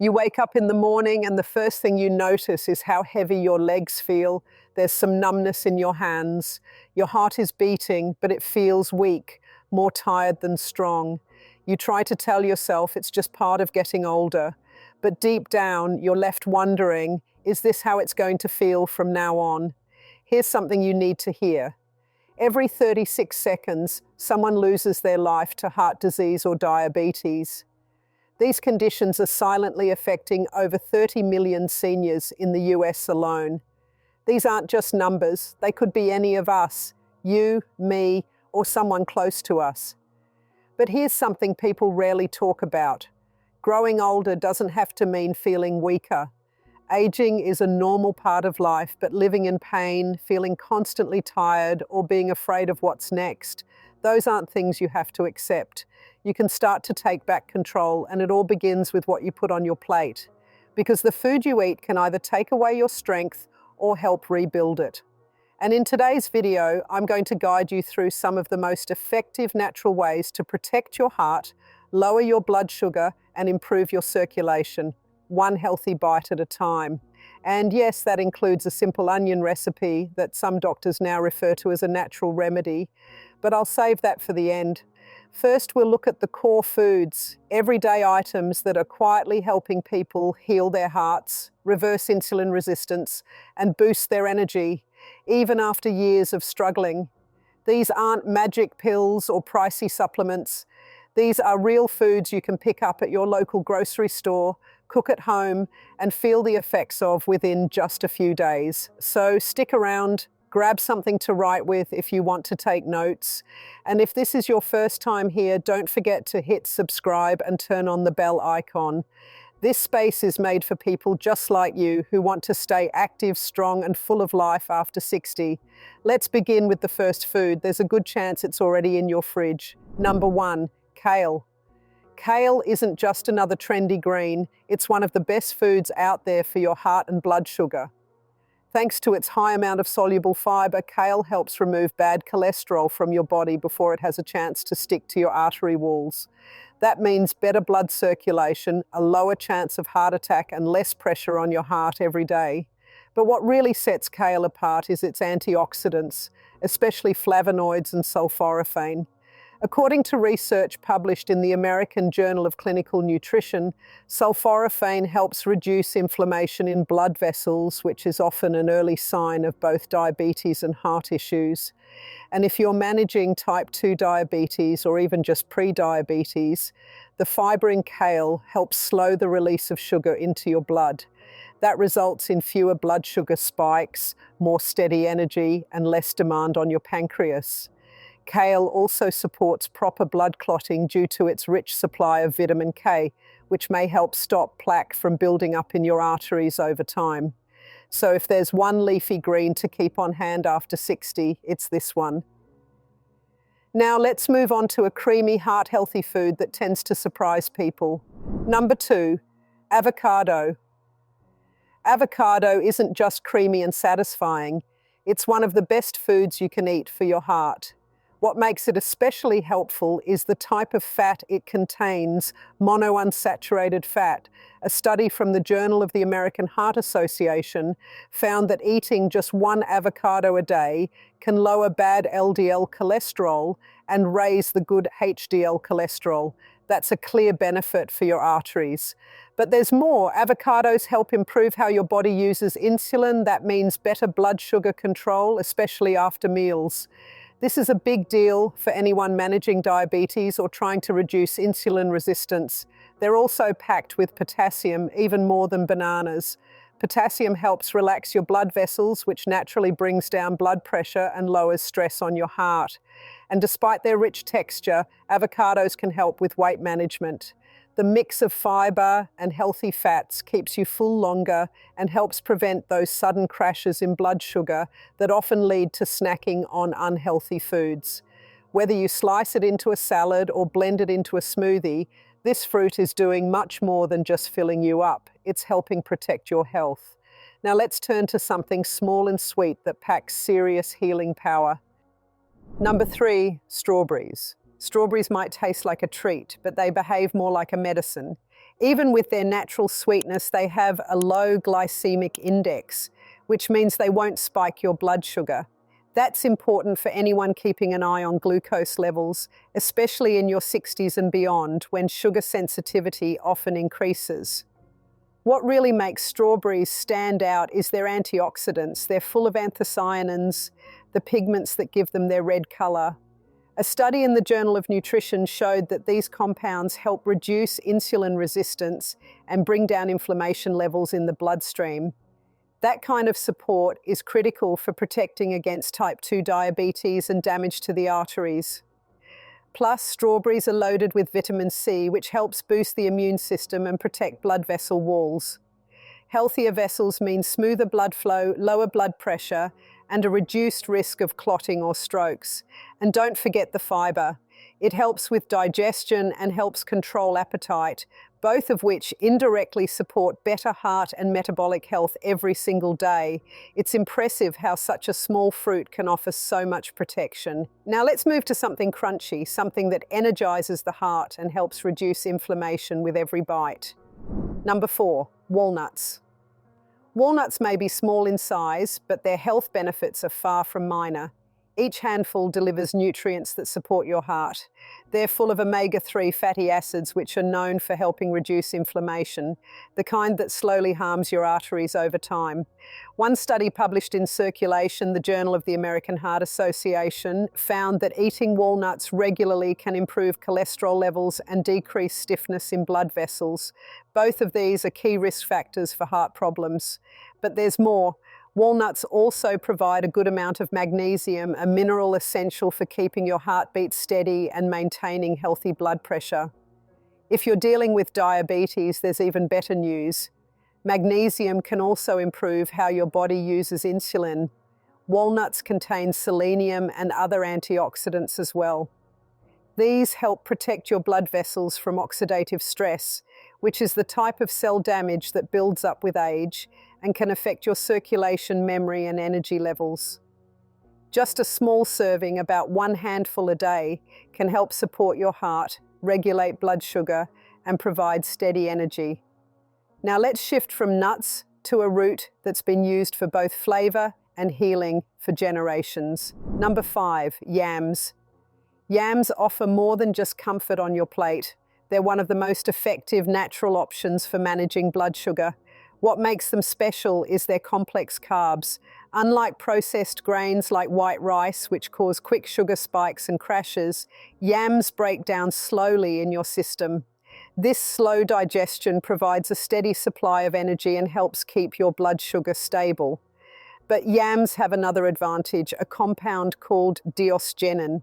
You wake up in the morning and the first thing you notice is how heavy your legs feel. There's some numbness in your hands. Your heart is beating, but it feels weak, more tired than strong. You try to tell yourself it's just part of getting older, but deep down you're left wondering, is this how it's going to feel from now on? Here's something you need to hear. Every 36 seconds, someone loses their life to heart disease or diabetes. These conditions are silently affecting over 30 million seniors in the US alone. These aren't just numbers, they could be any of us, you, me, or someone close to us. But here's something people rarely talk about. Growing older doesn't have to mean feeling weaker. Aging is a normal part of life, but living in pain, feeling constantly tired, or being afraid of what's next, those aren't things you have to accept. You can start to take back control, and it all begins with what you put on your plate. Because the food you eat can either take away your strength or help rebuild it. And in today's video, I'm going to guide you through some of the most effective natural ways to protect your heart, lower your blood sugar, and improve your circulation, one healthy bite at a time. And yes, that includes a simple onion recipe that some doctors now refer to as a natural remedy, but I'll save that for the end. First, we'll look at the core foods, everyday items that are quietly helping people heal their hearts, reverse insulin resistance, and boost their energy, even after years of struggling. These aren't magic pills or pricey supplements. These are real foods you can pick up at your local grocery store, cook at home, and feel the effects of within just a few days. So stick around, grab something to write with if you want to take notes. And if this is your first time here, don't forget to hit subscribe and turn on the bell icon. This space is made for people just like you who want to stay active, strong, and full of life after 60. Let's begin with the first food. There's a good chance it's already in your fridge. Number 1, kale. Kale isn't just another trendy green, it's one of the best foods out there for your heart and blood sugar. Thanks to its high amount of soluble fiber, kale helps remove bad cholesterol from your body before it has a chance to stick to your artery walls. That means better blood circulation, a lower chance of heart attack, and less pressure on your heart every day. But what really sets kale apart is its antioxidants, especially flavonoids and sulforaphane. According to research published in the American Journal of Clinical Nutrition, sulforaphane helps reduce inflammation in blood vessels, which is often an early sign of both diabetes and heart issues. And if you're managing type 2 diabetes or even just pre-diabetes, the fiber in kale helps slow the release of sugar into your blood. That results in fewer blood sugar spikes, more steady energy, and less demand on your pancreas. Kale also supports proper blood clotting due to its rich supply of vitamin K, which may help stop plaque from building up in your arteries over time. So if there's one leafy green to keep on hand after 60, it's this one. Now let's move on to a creamy, heart-healthy food that tends to surprise people. Number 2, avocado. Avocado isn't just creamy and satisfying, it's one of the best foods you can eat for your heart. What makes it especially helpful is the type of fat it contains, monounsaturated fat. A study from the Journal of the American Heart Association found that eating just one avocado a day can lower bad LDL cholesterol and raise the good HDL cholesterol. That's a clear benefit for your arteries. But there's more. Avocados help improve how your body uses insulin. That means better blood sugar control, especially after meals. This is a big deal for anyone managing diabetes or trying to reduce insulin resistance. They're also packed with potassium, even more than bananas. Potassium helps relax your blood vessels, which naturally brings down blood pressure and lowers stress on your heart. And despite their rich texture, avocados can help with weight management. The mix of fiber and healthy fats keeps you full longer and helps prevent those sudden crashes in blood sugar that often lead to snacking on unhealthy foods. Whether you slice it into a salad or blend it into a smoothie, this fruit is doing much more than just filling you up. It's helping protect your health. Now let's turn to something small and sweet that packs serious healing power. Number 3, strawberries. Strawberries might taste like a treat, but they behave more like a medicine. Even with their natural sweetness, they have a low glycemic index, which means they won't spike your blood sugar. That's important for anyone keeping an eye on glucose levels, especially in your 60s and beyond, when sugar sensitivity often increases. What really makes strawberries stand out is their antioxidants. They're full of anthocyanins, the pigments that give them their red color. A study in the Journal of Nutrition showed that these compounds help reduce insulin resistance and bring down inflammation levels in the bloodstream. That kind of support is critical for protecting against type 2 diabetes and damage to the arteries. Plus, strawberries are loaded with vitamin C, which helps boost the immune system and protect blood vessel walls. Healthier vessels mean smoother blood flow, lower blood pressure, and a reduced risk of clotting or strokes. And don't forget the fiber. It helps with digestion and helps control appetite, both of which indirectly support better heart and metabolic health every single day. It's impressive how such a small fruit can offer so much protection. Now let's move to something crunchy, something that energizes the heart and helps reduce inflammation with every bite. Number 4, walnuts. Walnuts may be small in size, but their health benefits are far from minor. Each handful delivers nutrients that support your heart. They're full of omega-3 fatty acids, which are known for helping reduce inflammation, the kind that slowly harms your arteries over time. One study published in Circulation, the Journal of the American Heart Association, found that eating walnuts regularly can improve cholesterol levels and decrease stiffness in blood vessels. Both of these are key risk factors for heart problems. But there's more. Walnuts also provide a good amount of magnesium, a mineral essential for keeping your heartbeat steady and maintaining healthy blood pressure. If you're dealing with diabetes, there's even better news. Magnesium can also improve how your body uses insulin. Walnuts contain selenium and other antioxidants as well. These help protect your blood vessels from oxidative stress, which is the type of cell damage that builds up with age and can affect your circulation, memory, and energy levels. Just a small serving, about 1 handful a day, can help support your heart, regulate blood sugar, and provide steady energy. Now let's shift from nuts to a root that's been used for both flavor and healing for generations. Number 5, yams. Yams offer more than just comfort on your plate. They're one of the most effective natural options for managing blood sugar. What makes them special is their complex carbs. Unlike processed grains like white rice, which cause quick sugar spikes and crashes, yams break down slowly in your system. This slow digestion provides a steady supply of energy and helps keep your blood sugar stable. But yams have another advantage, a compound called diosgenin.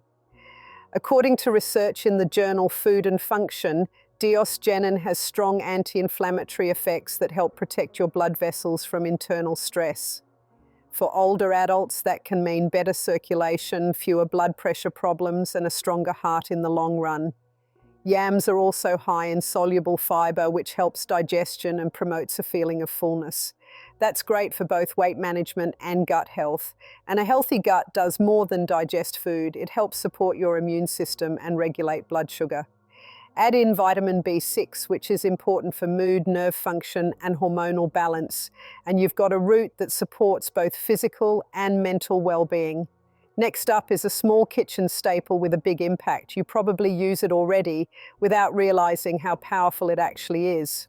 According to research in the journal Food and Function, diosgenin has strong anti-inflammatory effects that help protect your blood vessels from internal stress. For older adults, that can mean better circulation, fewer blood pressure problems, and a stronger heart in the long run. Yams are also high in soluble fiber, which helps digestion and promotes a feeling of fullness. That's great for both weight management and gut health. And a healthy gut does more than digest food. It helps support your immune system and regulate blood sugar. Add in vitamin B6, which is important for mood, nerve function, and hormonal balance. And you've got a root that supports both physical and mental well-being. Next up is a small kitchen staple with a big impact. You probably use it already without realizing how powerful it actually is.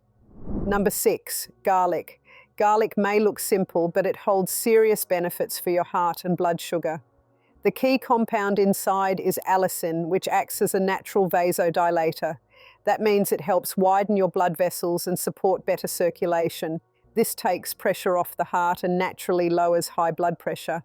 Number 6, garlic. Garlic may look simple, but it holds serious benefits for your heart and blood sugar. The key compound inside is allicin, which acts as a natural vasodilator. That means it helps widen your blood vessels and support better circulation. This takes pressure off the heart and naturally lowers high blood pressure.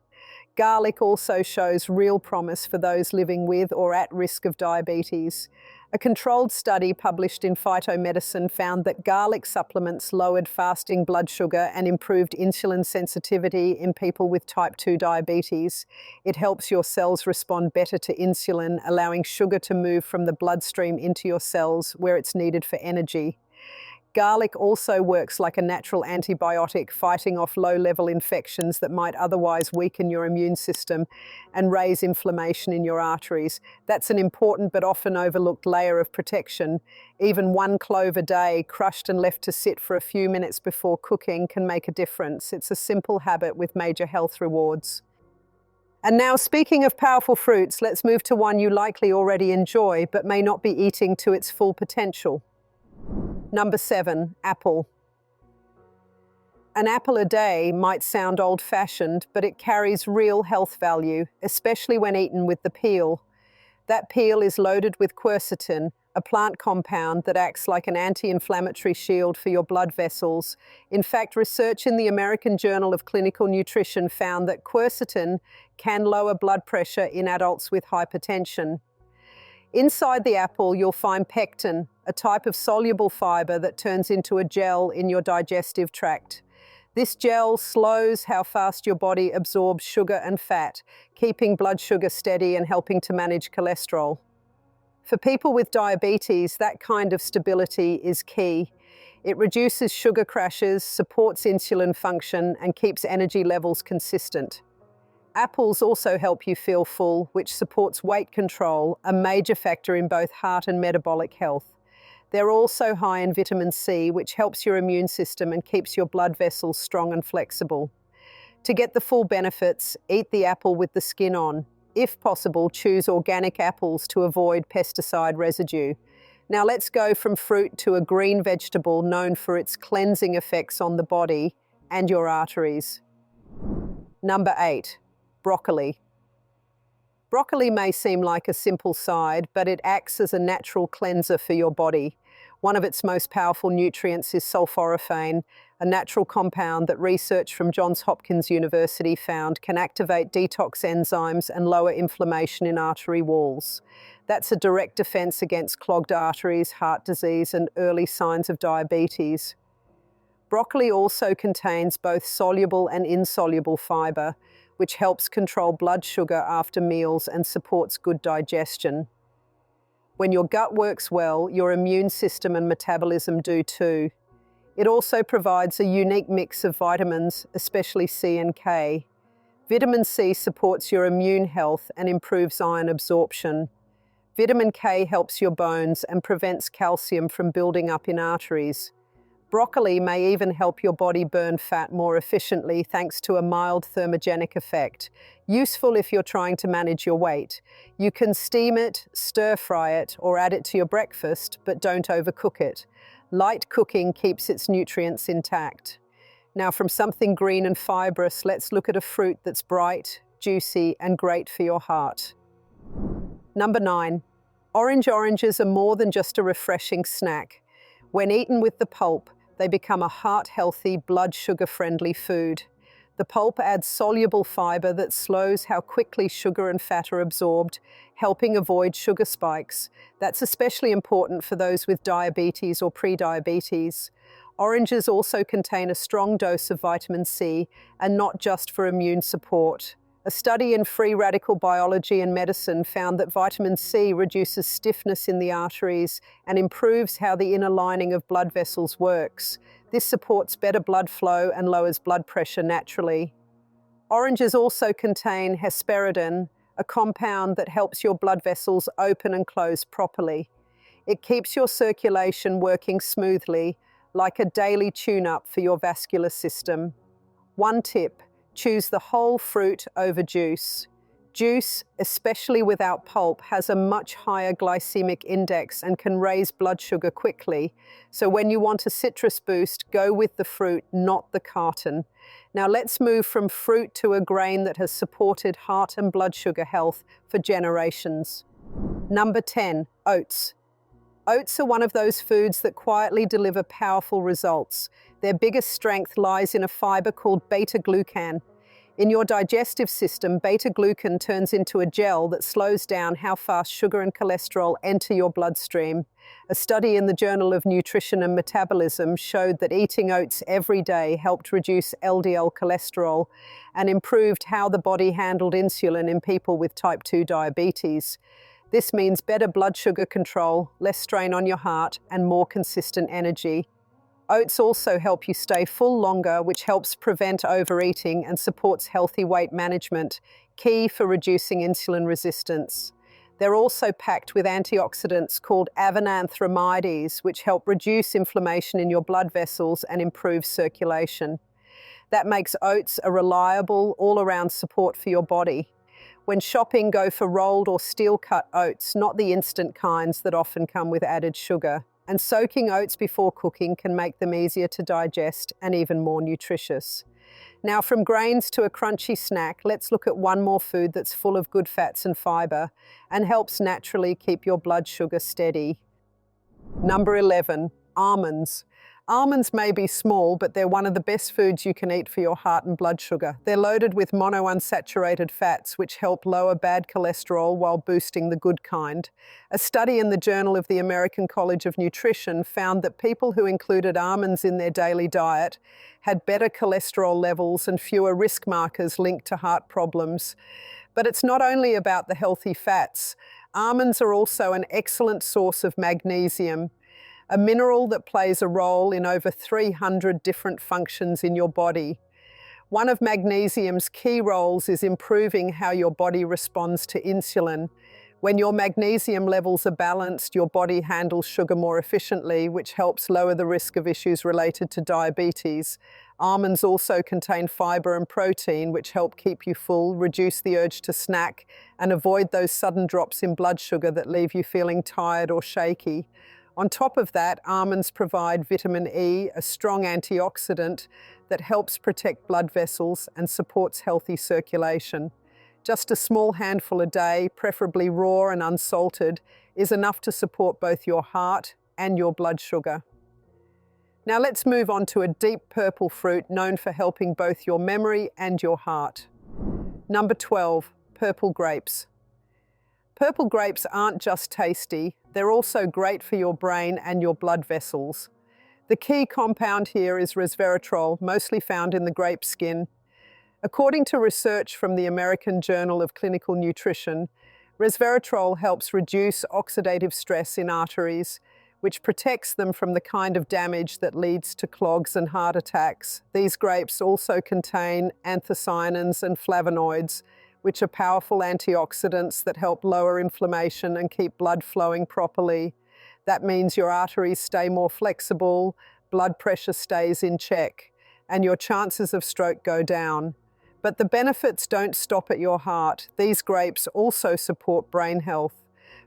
Garlic also shows real promise for those living with or at risk of diabetes. A controlled study published in Phytomedicine found that garlic supplements lowered fasting blood sugar and improved insulin sensitivity in people with type 2 diabetes. It helps your cells respond better to insulin, allowing sugar to move from the bloodstream into your cells where it's needed for energy. Garlic also works like a natural antibiotic, fighting off low-level infections that might otherwise weaken your immune system and raise inflammation in your arteries. That's an important but often overlooked layer of protection. Even one clove a day, crushed and left to sit for a few minutes before cooking, can make a difference. It's a simple habit with major health rewards. And now, speaking of powerful fruits, let's move to one you likely already enjoy but may not be eating to its full potential. Number 7, apple. An apple a day might sound old-fashioned, but it carries real health value, especially when eaten with the peel. That peel is loaded with quercetin, a plant compound that acts like an anti-inflammatory shield for your blood vessels. In fact, research in the American Journal of Clinical Nutrition found that quercetin can lower blood pressure in adults with hypertension. Inside the apple, you'll find pectin, a type of soluble fiber that turns into a gel in your digestive tract. This gel slows how fast your body absorbs sugar and fat, keeping blood sugar steady and helping to manage cholesterol. For people with diabetes, that kind of stability is key. It reduces sugar crashes, supports insulin function, and keeps energy levels consistent. Apples also help you feel full, which supports weight control, a major factor in both heart and metabolic health. They're also high in vitamin C, which helps your immune system and keeps your blood vessels strong and flexible. To get the full benefits, eat the apple with the skin on. If possible, choose organic apples to avoid pesticide residue. Now let's go from fruit to a green vegetable known for its cleansing effects on the body and your arteries. Number 8. Broccoli. Broccoli may seem like a simple side, but it acts as a natural cleanser for your body. One of its most powerful nutrients is sulforaphane, a natural compound that research from Johns Hopkins University found can activate detox enzymes and lower inflammation in artery walls. That's a direct defense against clogged arteries, heart disease, and early signs of diabetes. Broccoli also contains both soluble and insoluble fiber, which helps control blood sugar after meals and supports good digestion. When your gut works well, your immune system and metabolism do too. It also provides a unique mix of vitamins, especially C and K. Vitamin C supports your immune health and improves iron absorption. Vitamin K helps your bones and prevents calcium from building up in arteries. Broccoli may even help your body burn fat more efficiently thanks to a mild thermogenic effect, useful if you're trying to manage your weight. You can steam it, stir-fry it, or add it to your breakfast, but don't overcook it. Light cooking keeps its nutrients intact. Now, from something green and fibrous, let's look at a fruit that's bright, juicy, and great for your heart. Number 9. Oranges are more than just a refreshing snack. When eaten with the pulp, they become a heart-healthy, blood sugar-friendly food. The pulp adds soluble fiber that slows how quickly sugar and fat are absorbed, helping avoid sugar spikes. That's especially important for those with diabetes or prediabetes. Oranges also contain a strong dose of vitamin C, and not just for immune support. A study in free radical biology and medicine found that vitamin C reduces stiffness in the arteries and improves how the inner lining of blood vessels works. This supports better blood flow and lowers blood pressure naturally. Oranges also contain hesperidin, a compound that helps your blood vessels open and close properly. It keeps your circulation working smoothly, like a daily tune-up for your vascular system. One tip: choose the whole fruit over juice. Juice, especially without pulp, has a much higher glycemic index and can raise blood sugar quickly. So when you want a citrus boost, go with the fruit, not the carton. Now let's move from fruit to a grain that has supported heart and blood sugar health for generations. Number 10, oats. Oats are one of those foods that quietly deliver powerful results. Their biggest strength lies in a fiber called beta-glucan. In your digestive system, beta-glucan turns into a gel that slows down how fast sugar and cholesterol enter your bloodstream. A study in the Journal of Nutrition and Metabolism showed that eating oats every day helped reduce LDL cholesterol and improved how the body handled insulin in people with type 2 diabetes. This means better blood sugar control, less strain on your heart, and more consistent energy. Oats also help you stay full longer, which helps prevent overeating and supports healthy weight management, key for reducing insulin resistance. They're also packed with antioxidants called avenanthramides, which help reduce inflammation in your blood vessels and improve circulation. That makes oats a reliable, all-around support for your body. When shopping, go for rolled or steel-cut oats, not the instant kinds that often come with added sugar. And soaking oats before cooking can make them easier to digest and even more nutritious. Now, from grains to a crunchy snack, let's look at one more food that's full of good fats and fiber and helps naturally keep your blood sugar steady. Number 11, almonds. Almonds may be small, but they're one of the best foods you can eat for your heart and blood sugar. They're loaded with monounsaturated fats, which help lower bad cholesterol while boosting the good kind. A study in the Journal of the American College of Nutrition found that people who included almonds in their daily diet had better cholesterol levels and fewer risk markers linked to heart problems. But it's not only about the healthy fats. Almonds are also an excellent source of magnesium, a mineral that plays a role in over 300 different functions in your body. One of magnesium's key roles is improving how your body responds to insulin. When your magnesium levels are balanced, your body handles sugar more efficiently, which helps lower the risk of issues related to diabetes. Almonds also contain fiber and protein, which help keep you full, reduce the urge to snack, and avoid those sudden drops in blood sugar that leave you feeling tired or shaky. On top of that, almonds provide vitamin E, a strong antioxidant that helps protect blood vessels and supports healthy circulation. Just a small handful a day, preferably raw and unsalted, is enough to support both your heart and your blood sugar. Now let's move on to a deep purple fruit known for helping both your memory and your heart. Number 12, purple grapes. Purple grapes aren't just tasty, they're also great for your brain and your blood vessels. The key compound here is resveratrol, mostly found in the grape skin. According to research from the American Journal of Clinical Nutrition, resveratrol helps reduce oxidative stress in arteries, which protects them from the kind of damage that leads to clogs and heart attacks. These grapes also contain anthocyanins and flavonoids, which are powerful antioxidants that help lower inflammation and keep blood flowing properly. That means your arteries stay more flexible, blood pressure stays in check, and your chances of stroke go down. But the benefits don't stop at your heart. These grapes also support brain health.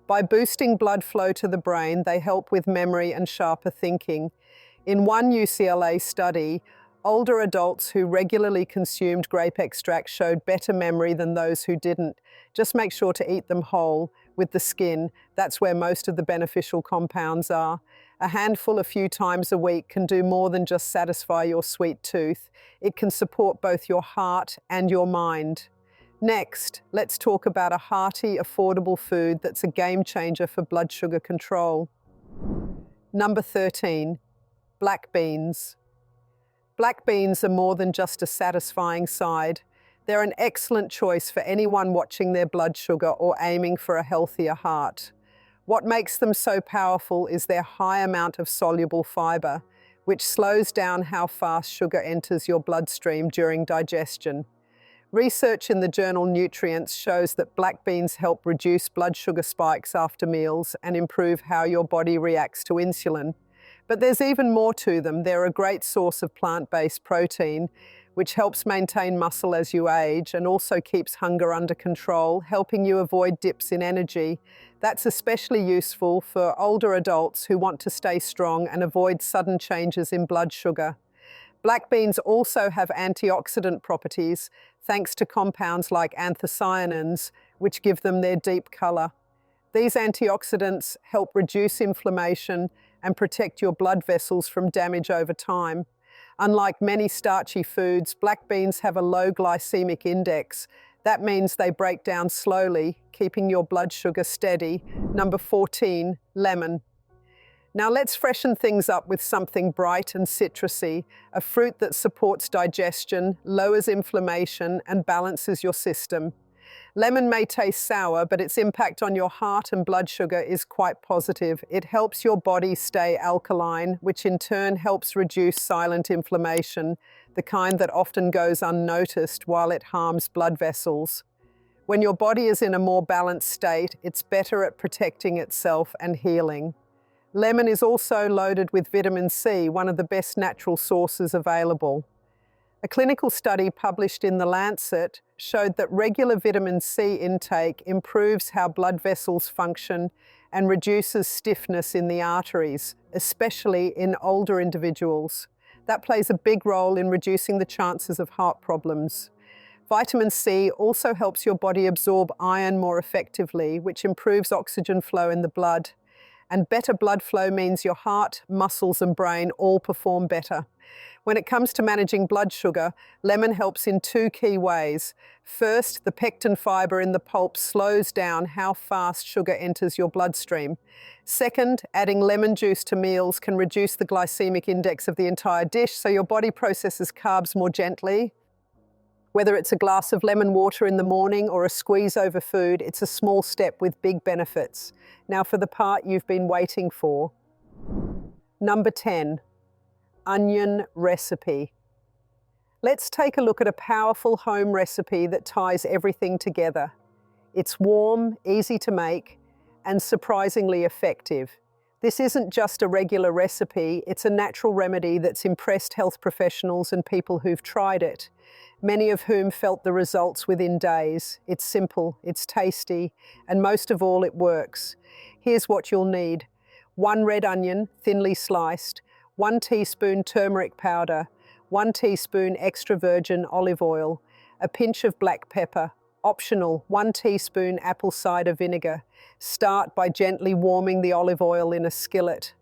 By boosting blood flow to the brain, they help with memory and sharper thinking. In one UCLA study, older adults who regularly consumed grape extract showed better memory than those who didn't. Just make sure to eat them whole, with the skin. That's where most of the beneficial compounds are. A handful a few times a week can do more than just satisfy your sweet tooth. It can support both your heart and your mind. Next, let's talk about a hearty, affordable food that's a game changer for blood sugar control. Number 13, black beans. Black beans are more than just a satisfying side. They're an excellent choice for anyone watching their blood sugar or aiming for a healthier heart. What makes them so powerful is their high amount of soluble fiber, which slows down how fast sugar enters your bloodstream during digestion. Research in the journal Nutrients shows that black beans help reduce blood sugar spikes after meals and improve how your body reacts to insulin. But there's even more to them. They're a great source of plant-based protein, which helps maintain muscle as you age and also keeps hunger under control, helping you avoid dips in energy. That's especially useful for older adults who want to stay strong and avoid sudden changes in blood sugar. Black beans also have antioxidant properties, thanks to compounds like anthocyanins, which give them their deep color. These antioxidants help reduce inflammation and protect your blood vessels from damage over time. Unlike many starchy foods, black beans have a low glycemic index. That means they break down slowly, keeping your blood sugar steady. Number 14, lemon. Now let's freshen things up with something bright and citrusy, a fruit that supports digestion, lowers inflammation, and balances your system. Lemon may taste sour, but its impact on your heart and blood sugar is quite positive. It helps your body stay alkaline, which in turn helps reduce silent inflammation, the kind that often goes unnoticed while it harms blood vessels. When your body is in a more balanced state, it's better at protecting itself and healing. Lemon is also loaded with vitamin C, one of the best natural sources available. A clinical study published in The Lancet showed that regular vitamin C intake improves how blood vessels function and reduces stiffness in the arteries, especially in older individuals. That plays a big role in reducing the chances of heart problems. Vitamin C also helps your body absorb iron more effectively, which improves oxygen flow in the blood. And better blood flow means your heart, muscles, and brain all perform better. When it comes to managing blood sugar, lemon helps in two key ways. First, the pectin fiber in the pulp slows down how fast sugar enters your bloodstream. Second, adding lemon juice to meals can reduce the glycemic index of the entire dish, so your body processes carbs more gently. Whether it's a glass of lemon water in the morning or a squeeze over food, it's a small step with big benefits. Now for the part you've been waiting for. Number 10. Onion recipe. Let's take a look at a powerful home recipe that ties everything together. It's warm, easy to make, and surprisingly effective. This isn't just a regular recipe, it's a natural remedy that's impressed health professionals and people who've tried it, many of whom felt the results within days. It's simple, it's tasty, and most of all, it works. Here's what you'll need. 1 red onion, thinly sliced, 1 teaspoon turmeric powder, 1 teaspoon extra virgin olive oil, a pinch of black pepper, optional 1 teaspoon apple cider vinegar. Start by gently warming the olive oil in a skillet.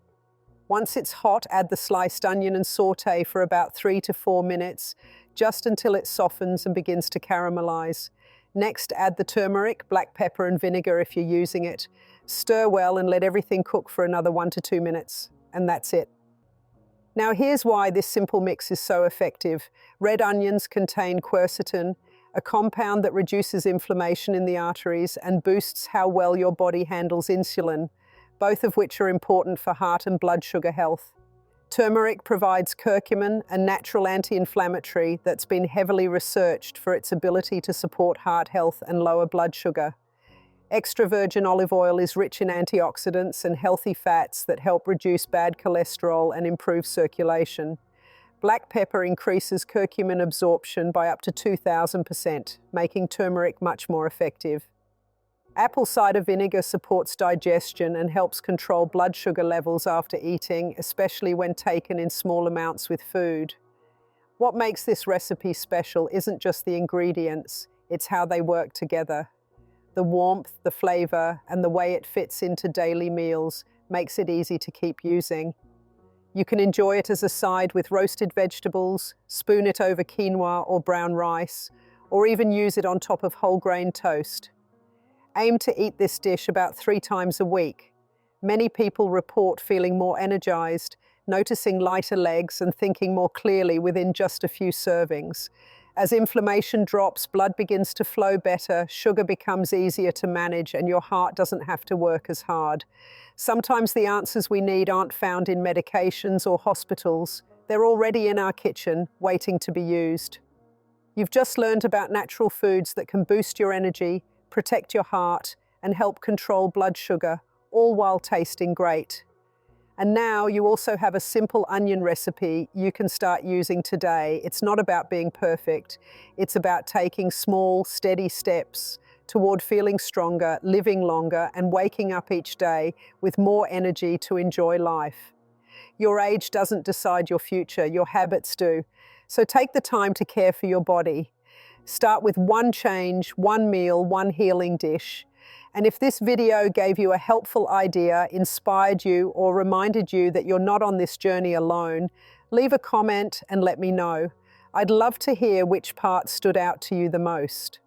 Once it's hot, add the sliced onion and saute for about 3 to 4 minutes, just until it softens and begins to caramelize. Next, add the turmeric, black pepper and vinegar if you're using it. Stir well and let everything cook for another 1 to 2 minutes, and that's it. Now here's why this simple mix is so effective. Red onions contain quercetin, a compound that reduces inflammation in the arteries and boosts how well your body handles insulin, both of which are important for heart and blood sugar health. Turmeric provides curcumin, a natural anti-inflammatory that's been heavily researched for its ability to support heart health and lower blood sugar. Extra virgin olive oil is rich in antioxidants and healthy fats that help reduce bad cholesterol and improve circulation. Black pepper increases curcumin absorption by up to 2,000%, making turmeric much more effective. Apple cider vinegar supports digestion and helps control blood sugar levels after eating, especially when taken in small amounts with food. What makes this recipe special isn't just the ingredients, it's how they work together. The warmth, the flavor, and the way it fits into daily meals makes it easy to keep using. You can enjoy it as a side with roasted vegetables, spoon it over quinoa or brown rice, or even use it on top of whole grain toast. Aim to eat this dish about 3 times a week. Many people report feeling more energized, noticing lighter legs, and thinking more clearly within just a few servings. As inflammation drops, blood begins to flow better, sugar becomes easier to manage, and your heart doesn't have to work as hard. Sometimes the answers we need aren't found in medications or hospitals. They're already in our kitchen, waiting to be used. You've just learned about natural foods that can boost your energy, protect your heart, and help control blood sugar, all while tasting great. And now you also have a simple onion recipe you can start using today. It's not about being perfect. It's about taking small, steady steps toward feeling stronger, living longer, and waking up each day with more energy to enjoy life. Your age doesn't decide your future, your habits do. So take the time to care for your body. Start with 1 change, 1 meal, 1 healing dish. And if this video gave you a helpful idea, inspired you, or reminded you that you're not on this journey alone, leave a comment and let me know. I'd love to hear which part stood out to you the most.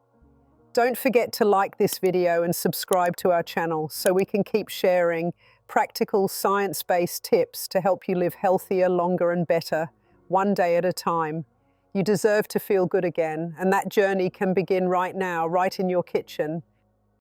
Don't forget to like this video and subscribe to our channel so we can keep sharing practical, science-based tips to help you live healthier, longer, and better, one day at a time. You deserve to feel good again, and that journey can begin right now, right in your kitchen.